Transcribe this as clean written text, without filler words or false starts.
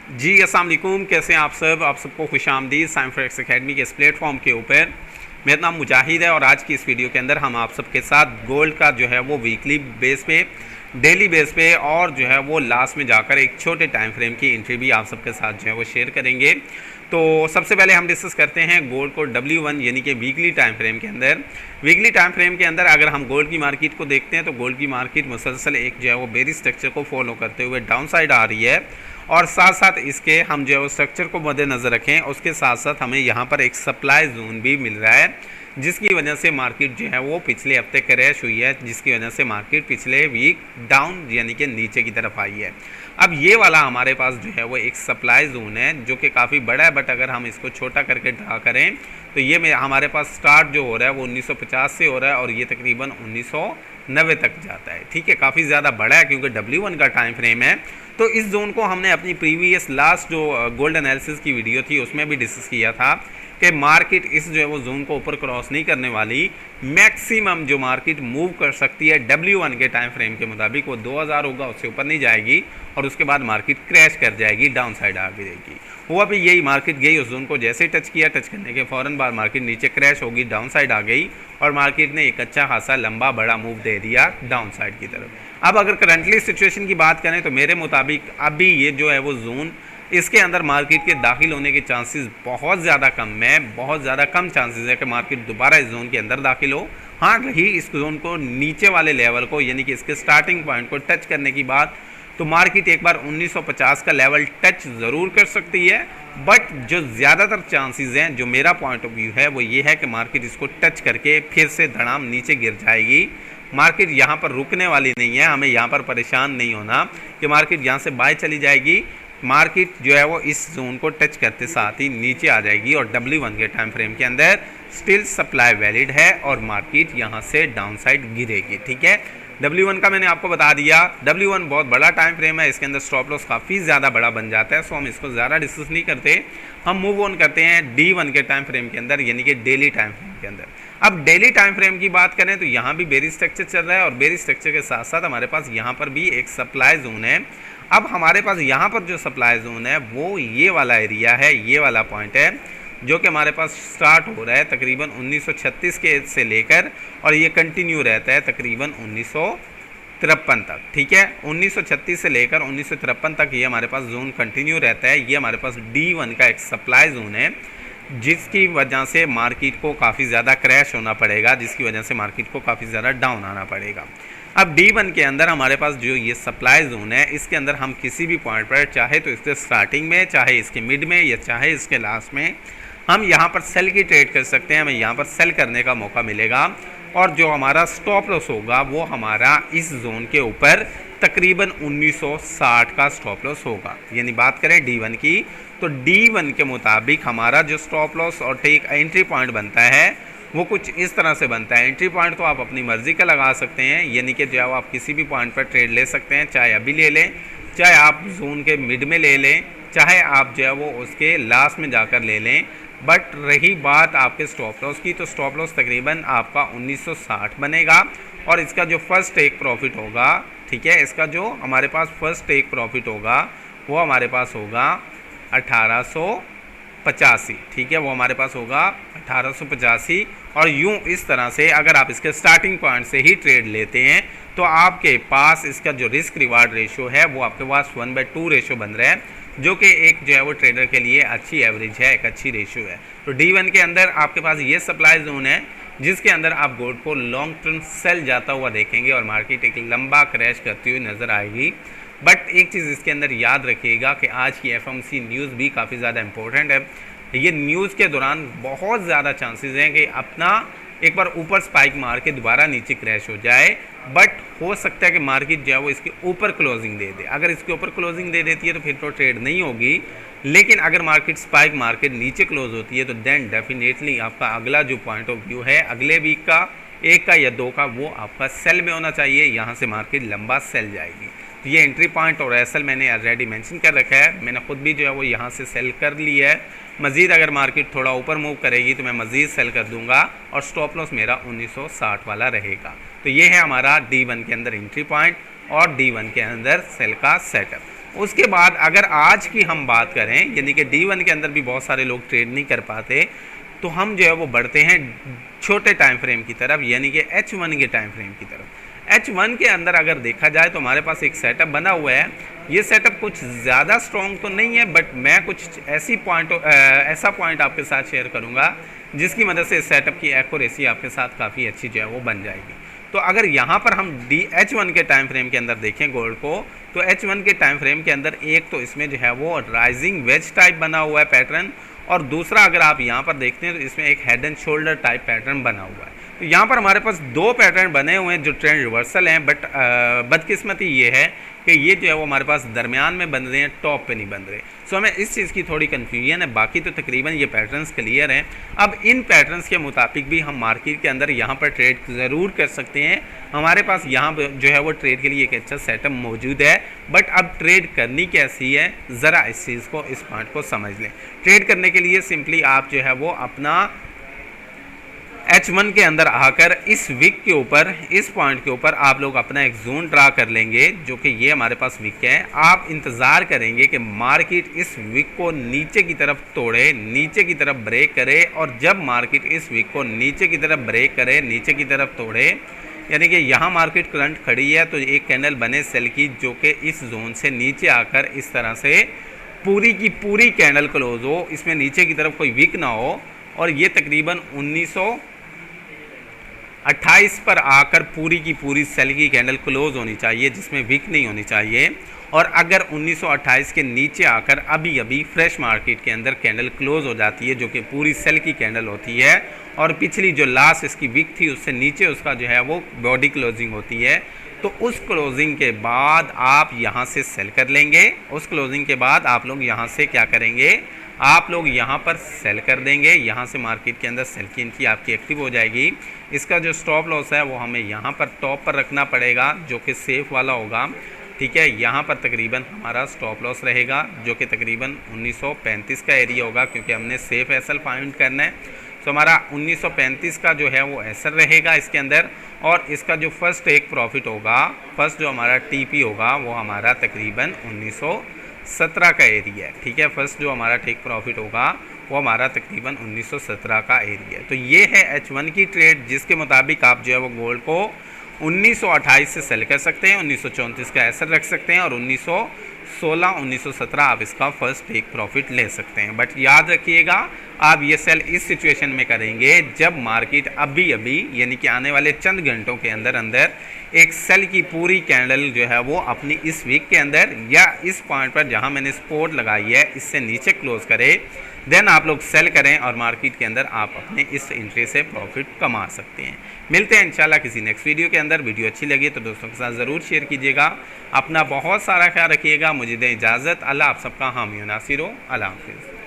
जी अस्सलाम वालेकुम, कैसे हैं आप सबको खुशामदीद साइम फॉरेक्स एकेडमी के इस प्लेटफॉर्म के ऊपर। मेरा नाम मुजाहिद है और आज की इस वीडियो के अंदर हम आप सबके साथ गोल्ड का जो है वो वीकली बेस पे, डेली बेस पे और जो है वो लास्ट में जाकर एक छोटे टाइम फ्रेम की एंट्री भी आप सबके साथ जो है वो शेयर करेंगे। तो सबसे पहले हम डिस्कस करते हैं गोल्ड को W1 यानी कि वीकली टाइम फ्रेम के अंदर। वीकली टाइम फ्रेम के अंदर अगर हम गोल्ड की मार्केट को देखते हैं तो गोल्ड की मार्केट मुसलसल एक जो है वो बेरिश स्ट्रक्चर को फॉलो करते हुए डाउन साइड आ रही है और साथ साथ इसके हम जो है वो स्ट्रक्चर को मद्देनज़र रखें, उसके साथ साथ हमें यहाँ पर एक सप्लाई जोन भी मिल रहा है, जिसकी वजह से मार्केट जो है वो पिछले हफ्ते क्रैश हुई है, जिसकी वजह से मार्केट पिछले वीक डाउन यानी कि नीचे की तरफ आई है। अब ये वाला हमारे पास जो है वो एक सप्लाई जोन है जो कि काफ़ी बड़ा है, बट अगर हम इसको छोटा करके ड्रा करें तो ये में हमारे पास स्टार्ट जो हो रहा है वो 1950 से हो रहा है और ये तकरीबन 1990 तक जाता है। ठीक है, काफ़ी ज़्यादा बड़ा है क्योंकि W1 का टाइम फ्रेम है। तो इस जोन को हमने अपनी प्रीवियस लास्ट जो गोल्ड एनालिसिस की वीडियो थी उसमें भी डिस्कस किया था कि मार्केट इस जो है वो जोन को ऊपर क्रॉस नहीं करने वाली। मैक्सिमम जो मार्केट मूव कर सकती है W1 के टाइम फ्रेम के मुताबिक वो 2000 होगा, उससे ऊपर नहीं जाएगी और उसके बाद मार्केट क्रैश कर जाएगी, डाउन साइड आ गिरेगी। हुआ भी यही, मार्केट गई उस जोन को जैसे ही टच किया, टच करने के फ़ौरन बाद मार्केट नीचे क्रैश होगी, डाउन साइड आ गई और मार्केट ने एक अच्छा खासा लंबा बड़ा मूव दे दिया डाउन साइड की तरफ। अब अगर करंटली सिचुएशन की बात करें तो मेरे मुताबिक अभी ये जो है वो जोन, इसके अंदर मार्केट के दाखिल होने के चांसेस बहुत ज़्यादा कम है, बहुत ज़्यादा कम चांसेस है कि मार्केट दोबारा इस जोन के अंदर दाखिल हो। हाँ, रही इस जोन को नीचे वाले लेवल को यानी कि इसके स्टार्टिंग पॉइंट को टच करने की बात, तो मार्केट एक बार 1950 का लेवल टच ज़रूर कर सकती है, बट जो ज़्यादातर चांसेस हैं, जो मेरा पॉइंट ऑफ व्यू है वो ये है कि मार्केट इसको टच करके फिर से धड़ाम नीचे गिर जाएगी। मार्केट यहाँ पर रुकने वाली नहीं है, हमें यहाँ पर परेशान नहीं होना कि मार्केट यहाँ से बाय चली जाएगी। मार्केट जो है वो इस जोन को टच करते साथ ही नीचे आ जाएगी और W1 के टाइम फ्रेम के अंदर स्टिल सप्लाई वैलिड है और मार्केट यहाँ से डाउन साइड गिरेगी। ठीक है, W1 का मैंने आपको बता दिया। W1 बहुत बड़ा टाइम फ्रेम है, इसके अंदर स्टॉप लॉस काफ़ी ज़्यादा बड़ा बन जाता है, सो हम इसको ज़्यादा डिस्कस नहीं करते। हम मूव ऑन करते हैं D1 के टाइम फ्रेम के अंदर यानी कि डेली टाइम फ्रेम के अंदर। अब डेली टाइम फ्रेम की बात करें तो यहाँ भी बेरिश स्ट्रक्चर चल रहा है और बेरिश स्ट्रक्चर के साथ साथ हमारे पास यहाँ पर भी एक सप्लाई जोन है। अब हमारे पास यहाँ पर जो सप्लाई जोन है वो ये वाला एरिया है, ये वाला पॉइंट है जो कि हमारे पास स्टार्ट हो रहा है तकरीबन 1936 के से लेकर और ये कंटिन्यू रहता है तकरीबन 1953 तक। ठीक है, 1936 से लेकर 1953 तक ये हमारे पास जोन कंटिन्यू रहता है। ये हमारे पास D1 का एक सप्लाई जोन है जिसकी वजह से मार्केट को काफ़ी ज़्यादा क्रैश होना पड़ेगा, जिसकी वजह से मार्केट को काफ़ी ज़्यादा डाउन आना पड़ेगा। अब D1 के अंदर हमारे पास जो ये सप्लाई जोन है, इसके अंदर हम किसी भी पॉइंट पर, चाहे तो इसके स्टार्टिंग में, चाहे इसके मिड में या चाहे इसके लास्ट में, हम यहाँ पर सेल की ट्रेड कर सकते हैं। हमें यहाँ पर सेल करने का मौका मिलेगा और जो हमारा स्टॉप लॉस होगा वो हमारा इस जोन के ऊपर तकरीबन 1960 का स्टॉप लॉस होगा। यानी बात करें D1 की तो D1 के मुताबिक हमारा जो स्टॉप लॉस और टेक एंट्री पॉइंट बनता है वो कुछ इस तरह से बनता है। एंट्री पॉइंट तो आप अपनी मर्ज़ी का लगा सकते हैं, यानी कि जो है आप किसी भी पॉइंट पर ट्रेड ले सकते हैं, चाहे अभी ले लें, चाहे आप जोन के मिड में ले लें, चाहे आप जो है वो उसके लास्ट में जाकर ले लें। बट रही बात आपके स्टॉप लॉस की, तो स्टॉप लॉस तकरीबन आपका 1960 बनेगा और इसका जो फर्स्ट टेक प्रॉफिट होगा, ठीक है, इसका जो हमारे पास फर्स्ट टेक प्रॉफिट होगा वो हमारे पास होगा 1885। ठीक है, वो हमारे पास होगा 1885 और यूं इस तरह से अगर आप इसके स्टार्टिंग पॉइंट से ही ट्रेड लेते हैं तो आपके पास इसका जो रिस्क रिवार्ड रेशियो है वो आपके पास 1/2 रेशियो बन रहा है, जो कि एक जो है वो ट्रेडर के लिए अच्छी एवरेज है, एक अच्छी रेशियो है। तो D1 के अंदर आपके पास ये सप्लाई जोन है जिसके अंदर आप गोल्ड को लॉन्ग टर्म सेल जाता हुआ देखेंगे और मार्केट एक लंबा क्रैश करती हुई नज़र आएगी। बट एक चीज़ इसके अंदर याद रखिएगा कि आज की FOMC न्यूज़ भी काफ़ी ज़्यादा इंपॉर्टेंट है। ये न्यूज़ के दौरान बहुत ज़्यादा चांसेस हैं कि अपना एक बार ऊपर स्पाइक मार के दोबारा नीचे क्रैश हो जाए, बट हो सकता है कि मार्केट जो है वो इसके ऊपर क्लोजिंग दे दे। अगर इसके ऊपर क्लोजिंग दे देती है तो फिर तो ट्रेड नहीं होगी, लेकिन अगर मार्केट स्पाइक मार के नीचे क्लोज होती है तो देन डेफिनेटली आपका अगला जो पॉइंट ऑफ व्यू है अगले वीक का, एक का या दो का, वो आपका सेल में होना चाहिए। यहाँ से मार्केट लंबा सेल जाएगी। तो ये एंट्री पॉइंट और एसएल मैंने ऑलरेडी मेंशन कर रखा है, मैंने खुद भी जो है वो यहाँ से सेल कर लिया है। मज़ीद अगर मार्केट थोड़ा ऊपर मूव करेगी तो मैं मज़ीद सेल कर दूंगा और स्टॉप लॉस मेरा 1960 वाला रहेगा। तो ये है हमारा D1 के अंदर एंट्री पॉइंट और D1 के अंदर सेल का सेटअप। उसके बाद अगर आज की हम बात करें, यानी कि D1 के अंदर भी बहुत सारे लोग ट्रेड नहीं कर पाते, तो हम जो है वो बढ़ते हैं छोटे टाइम फ्रेम की तरफ, यानी कि H1 के टाइम फ्रेम की तरफ। H1 के अंदर अगर देखा जाए तो हमारे पास एक सेटअप बना हुआ है। ये सेटअप कुछ ज़्यादा स्ट्रॉन्ग तो नहीं है, बट मैं कुछ ऐसा पॉइंट आपके साथ शेयर करूँगा जिसकी मदद से इस सेटअप की एक्यूरेसी आपके साथ काफ़ी अच्छी जो है वो बन जाएगी। तो अगर यहाँ पर हम H1 के टाइम फ्रेम के अंदर देखें गोल्ड को, तो H1 के टाइम फ्रेम के अंदर एक तो इसमें जो है वो राइजिंग वेज टाइप बना हुआ है पैटर्न, और दूसरा अगर आप यहाँ पर देखते हैं तो इसमें एक head and shoulder type pattern बना हुआ है। तो यहाँ पर हमारे पास दो पैटर्न बने हुए हैं जो ट्रेंड रिवर्सल हैं, बट बदकिस्मती ये है कि ये जो है वो हमारे पास दरमियान में बन रहे हैं, टॉप पे नहीं बन रहे। सो हमें इस चीज़ की थोड़ी कन्फ्यूजन है, बाकी तो तकरीबन ये पैटर्न्स क्लियर हैं। अब इन पैटर्न्स के मुताबिक भी हम मार्केट के अंदर यहाँ पर ट्रेड ज़रूर कर सकते हैं। हमारे पास यहाँ जो है वो ट्रेड के लिए एक अच्छा सेटअप मौजूद है, बट अब ट्रेड करनी कैसी है, ज़रा इस चीज़ को, इस पॉइंट को समझ लें। ट्रेड करने के लिए सिंपली आप जो है वो अपना H1 के अंदर आकर इस विक के ऊपर, इस पॉइंट के ऊपर आप लोग अपना एक जोन ड्रा कर लेंगे, जो कि ये हमारे पास विक है। आप इंतज़ार करेंगे कि मार्केट इस विक को नीचे की तरफ तोड़े, नीचे की तरफ ब्रेक करे, और जब मार्केट इस विक को नीचे की तरफ ब्रेक करे, नीचे की तरफ तोड़े, यानी कि यहाँ मार्केट करंट खड़ी है, तो एक कैंडल बने सेल की जो कि इस जोन से नीचे आकर इस तरह से पूरी की पूरी कैंडल क्लोज हो, इसमें नीचे की तरफ कोई विक ना हो, और ये तकरीबन 1928 पर आकर पूरी की पूरी सेल की कैंडल क्लोज होनी चाहिए, जिसमें विक नहीं होनी चाहिए। और अगर 1928 के नीचे आकर अभी अभी फ्रेश मार्केट के अंदर कैंडल क्लोज हो जाती है, जो कि पूरी सेल की कैंडल होती है, और पिछली जो लास्ट इसकी विक थी उससे नीचे उसका जो है वो बॉडी क्लोजिंग होती है, तो उस क्लोजिंग के बाद आप यहाँ से सेल कर लेंगे। उस क्लोजिंग के बाद आप लोग यहाँ से क्या करेंगे, आप लोग यहाँ पर सेल कर देंगे। यहाँ से मार्केट के अंदर सेल की एंट्री आपकी एक्टिव हो जाएगी। इसका जो स्टॉप लॉस है वो हमें यहाँ पर टॉप पर रखना पड़ेगा, जो कि सेफ वाला होगा, ठीक है। यहाँ पर तकरीबन हमारा स्टॉप लॉस रहेगा, जो कि तकरीबन 1935 का एरिया होगा, क्योंकि हमने सेफ एसएल फाइंड करना है। तो हमारा 1935 का जो है वो एसएल रहेगा इसके अंदर, और इसका जो फर्स्ट टेक प्रॉफिट होगा, फर्स्ट जो हमारा टीपी होगा वो हमारा तकरीबन 1917 का एरिया है, ठीक है। फर्स्ट जो हमारा टेक प्रॉफिट होगा वो हमारा तकरीबन 1917 का एरिया है। तो ये है H1 की ट्रेड, जिसके मुताबिक आप जो है वो गोल्ड को 1928 से सेल कर सकते हैं, 1934 का एसएल रख सकते हैं, और 1916, 1917 आप इसका फर्स्ट टेक प्रॉफिट ले सकते हैं। बट याद रखिएगा, आप ये सेल इस सिचुएशन में करेंगे जब मार्केट अभी अभी, यानी कि आने वाले चंद घंटों के अंदर अंदर एक सेल की पूरी कैंडल जो है वो अपनी इस वीक के अंदर या इस पॉइंट पर जहां मैंने सपोर्ट लगाई है इससे नीचे क्लोज करे, देन आप लोग सेल करें और मार्केट के अंदर आप अपने इस एंट्री से प्रॉफिट कमा सकते हैं। मिलते हैं इंशाल्लाह किसी नेक्स्ट वीडियो के अंदर। वीडियो अच्छी लगी तो दोस्तों के साथ ज़रूर शेयर कीजिएगा। अपना बहुत सारा ख्याल रखिएगा। मुझे दें इजाज़त। अल्लाह आप सबका हामी नासिर हो। अल्लाह हाफिज़।